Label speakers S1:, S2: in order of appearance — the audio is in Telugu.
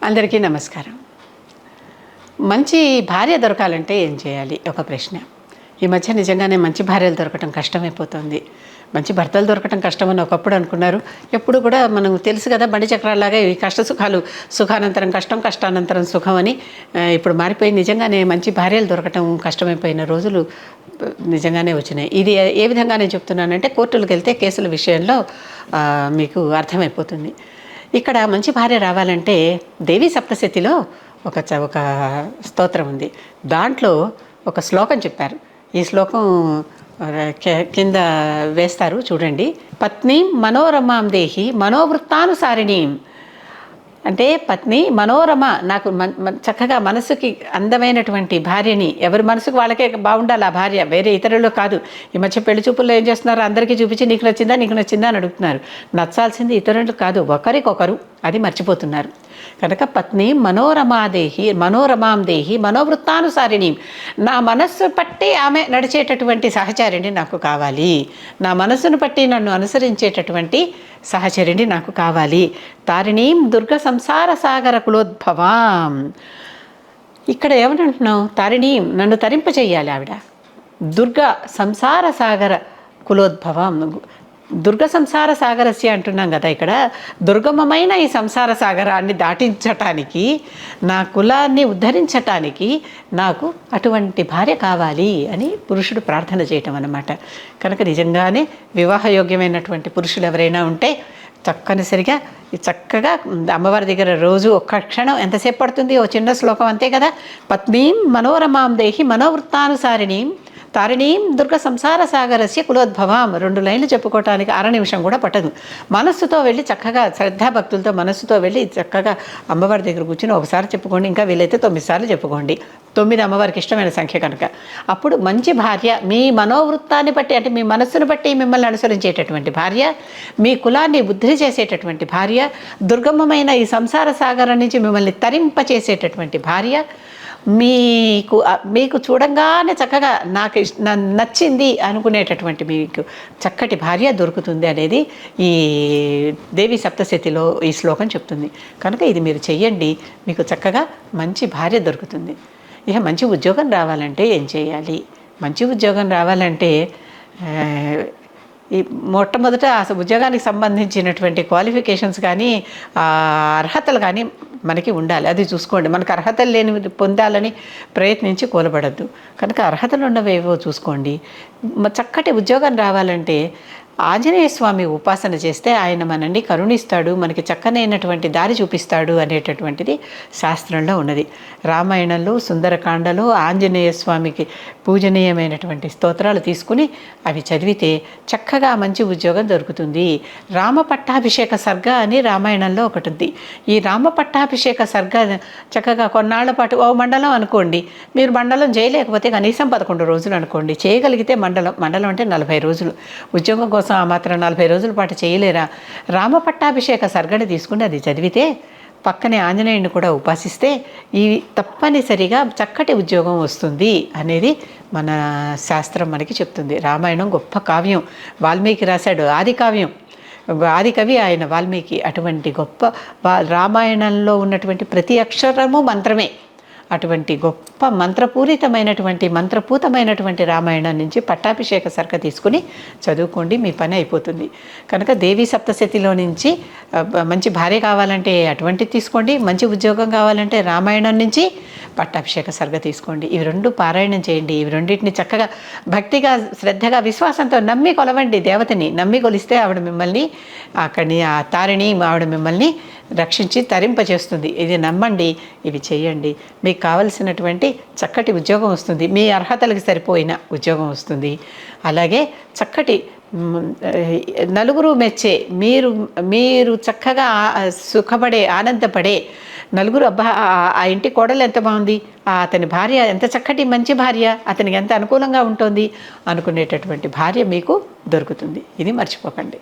S1: అందరికీ నమస్కారం. మంచి భార్య దొరకాలంటే ఏం చేయాలి? ఒక ప్రశ్న. ఈ మధ్య నిజంగానే మంచి భార్యలు దొరకటం కష్టమైపోతుంది. మంచి భర్తలు దొరకటం కష్టమని ఒకప్పుడు అనుకున్నారు. ఎప్పుడు కూడా మనకు తెలుసు కదా, బండి చక్రాల్లాగా ఈ కష్ట సుఖాలు, సుఖానంతరం కష్టం, కష్టానంతరం సుఖం అని ఇప్పుడు మారిపోయి నిజంగానే మంచి భార్యలు దొరకటం కష్టమైపోయిన రోజులు నిజంగానే వచ్చినాయి. ఇది ఏ విధంగా నేను చెప్తున్నానంటే, కోర్టులకు వెళ్తే కేసుల విషయంలో మీకు అర్థమైపోతుంది. ఇక్కడ మంచి భార్య రావాలంటే దేవీ సప్తశతిలో ఒక స్తోత్రం ఉంది. దాంట్లో ఒక శ్లోకం చెప్పారు. ఈ శ్లోకం కింద వేస్తారు చూడండి. పత్నీం మనోరమాం దేహి మనోవృత్తానుసారిణీం. అంటే పత్ని మనోరమ, నాకు చక్కగా మనసుకి అందమైనటువంటి భార్యని, ఎవరి మనసుకు వాళ్ళకే బాగుండాలి ఆ భార్య, వేరే ఇతరులు కాదు. ఈ మధ్య పెళ్లి చూపుల్లో ఏం చేస్తున్నారు, అందరికీ చూపించి నీకు నచ్చిందా అని అడుగుతున్నారు. నచ్చాల్సింది ఇతరులు కాదు, ఒకరికొకరు, అది మర్చిపోతున్నారు. కనుక పత్ని మనోరమాం దేహి మనోవృత్తానుసారిణి. నా మనస్సు పట్టి ఆమె నడిచేటటువంటి సహచరిణి నాకు కావాలి. నా మనస్సును పట్టి నన్ను అనుసరించేటటువంటి సహచరిణి నాకు కావాలి. తారిణీం దుర్గ సంసార సాగర కులోద్భవాం. ఇక్కడ ఏమనంటున్నావు? తారిణీం, నన్ను తరింప చెయ్యాలి ఆవిడ. దుర్గ సంసార సాగర కులోద్భవం. దుర్గ సంసార సాగరస్య అంటున్నాం కదా, ఇక్కడ దుర్గమమైన ఈ సంసార సాగరాన్ని దాటించటానికి, నా కులాన్ని ఉద్ధరించటానికి నాకు అటువంటి భార్య కావాలి అని పురుషుడు ప్రార్థన చేయటం అన్నమాట. కనుక నిజంగానే వివాహయోగ్యమైనటువంటి పురుషులు ఎవరైనా ఉంటే చక్కనిసరిగా చక్కగా అమ్మవారి దగ్గర రోజు ఒక్క క్షణం ఎంతసేపు పడుతుంది? ఓ చిన్న శ్లోకం అంతే కదా. పత్నీం మనోరమాం దేహి మనోవృత్తానుసారిణీం తారిణీం దుర్గ సంసార సాగరస్య కులోద్భవాం. 2 లైన్లు చెప్పుకోవటానికి 1/2 నిమిషం కూడా పట్టదు. మనస్సుతో వెళ్ళి చక్కగా శ్రద్ధాభక్తులతో మనస్సుతో వెళ్ళి చక్కగా అమ్మవారి దగ్గర కూర్చుని ఒకసారి చెప్పుకోండి, ఇంకా వీలైతే 9 సార్లు చెప్పుకోండి. 9 అమ్మవారికి ఇష్టమైన సంఖ్య కనుక. అప్పుడు మంచి భార్య, మీ మనోవృత్తాన్ని బట్టి, అంటే మీ మనస్సును బట్టి మిమ్మల్ని అనుసరించేటటువంటి భార్య, మీ కులాన్ని బుద్ధి చేసేటటువంటి భార్య, దుర్గమమైన ఈ సంసార సాగరం నుంచి మిమ్మల్ని తరింపచేసేటటువంటి భార్య, మీకు చూడంగానే చక్కగా నాకు నచ్చింది అనుకునేటటువంటి మీకు చక్కటి భార్య దొరుకుతుంది అనేది ఈ దేవి సప్తశతిలో ఈ శ్లోకం చెప్తుంది. కనుక ఇది మీరు చెయ్యండి, మీకు చక్కగా మంచి భార్య దొరుకుతుంది. ఇక మంచి ఉద్యోగం రావాలంటే ఏం చేయాలి? మంచి ఉద్యోగం రావాలంటే ఈ మొట్టమొదట అసలు ఉద్యోగానికి సంబంధించినటువంటి క్వాలిఫికేషన్స్ కానీ అర్హతలు కానీ మనకి ఉండాలి. అది చూసుకోండి. మనకు అర్హతలు లేని పొందాలని ప్రయత్నించి కూలబడద్దు. కనుక అర్హతలు ఉన్నవేవో చూసుకోండి. చక్కటి ఉద్యోగం రావాలంటే ఆంజనేయ స్వామి ఉపాసన చేస్తే ఆయన మనల్ని కరుణిస్తాడు, మనకి చక్కనైనటువంటి దారి చూపిస్తాడు అనేటటువంటిది శాస్త్రంలో ఉన్నది. రామాయణంలో సుందరకాండలో ఆంజనేయ స్వామికి పూజనీయమైనటువంటి స్తోత్రాలు తీసుకుని అవి చదివితే చక్కగా మంచి ఉద్యోగం దొరుకుతుంది. రామ పట్టాభిషేక సర్గ అని రామాయణంలో ఒకటి ఉంది. ఈ రామ పట్టాభిషేక సర్గ చక్కగా కొన్నాళ్ల పాటు, ఓ మండలం అనుకోండి, మీరు మండలం చేయలేకపోతే కనీసం 11 రోజులు అనుకోండి, చేయగలిగితే మండలం అంటే 40 రోజులు. ఉద్యోగం కోసం ఆ మాత్రం 40 రోజుల పాటు చేయలేరా? రామ పట్టాభిషేక సర్గని తీసుకుని అది చదివితే, పక్కనే ఆంజనేయుని కూడా ఉపాసిస్తే ఈ తప్పనిసరిగా చక్కటి ఉద్యోగం వస్తుంది అనేది మన శాస్త్రం మనకి చెప్తుంది. రామాయణం గొప్ప కావ్యం, వాల్మీకి రాశాడు, ఆది కావ్యం, ఆది కవి ఆయన వాల్మీకి. అటువంటి గొప్ప రామాయణంలో ఉన్నటువంటి ప్రతి అక్షరము మంత్రమే. అటువంటి గొప్ప మంత్రపూతమైనటువంటి రామాయణం నుంచి పట్టాభిషేక సర్గ తీసుకుని చదువుకోండి, మీ పని అయిపోతుంది. కనుక దేవీ సప్తశతిలో నుంచి మంచి భార్య కావాలంటే అటువంటి తీసుకోండి, మంచి ఉద్యోగం కావాలంటే రామాయణం నుంచి పట్టాభిషేక సర్గ తీసుకోండి. ఇవి 2 పారాయణం చేయండి. ఇవి రెండింటిని చక్కగా భక్తిగా, శ్రద్ధగా, విశ్వాసంతో నమ్మి కొలవండి. దేవతని నమ్మి కొలిస్తే ఆవిడ మిమ్మల్ని అక్కడిని, ఆ తారిణి ఆవిడ మిమ్మల్ని రక్షించి తరింపచేస్తుంది. ఇది నమ్మండి, ఇవి చేయండి. మీకు కావలసినటువంటి చక్కటి ఉద్యోగం వస్తుంది, మీ అర్హతలకు సరిపోయిన ఉద్యోగం వస్తుంది. అలాగే చక్కటి నలుగురు మెచ్చే, మీరు చక్కగా సుఖపడే, ఆనందపడే నలుగురు, అబ్బా ఆ ఇంటి కోడలు ఎంత బాగుంది, అతని భార్య ఎంత చక్కటి మంచి భార్య, అతనికి ఎంత అనుకూలంగా ఉంటుంది అనుకునేటటువంటి భార్య మీకు దొరుకుతుంది. ఇది మర్చిపోకండి.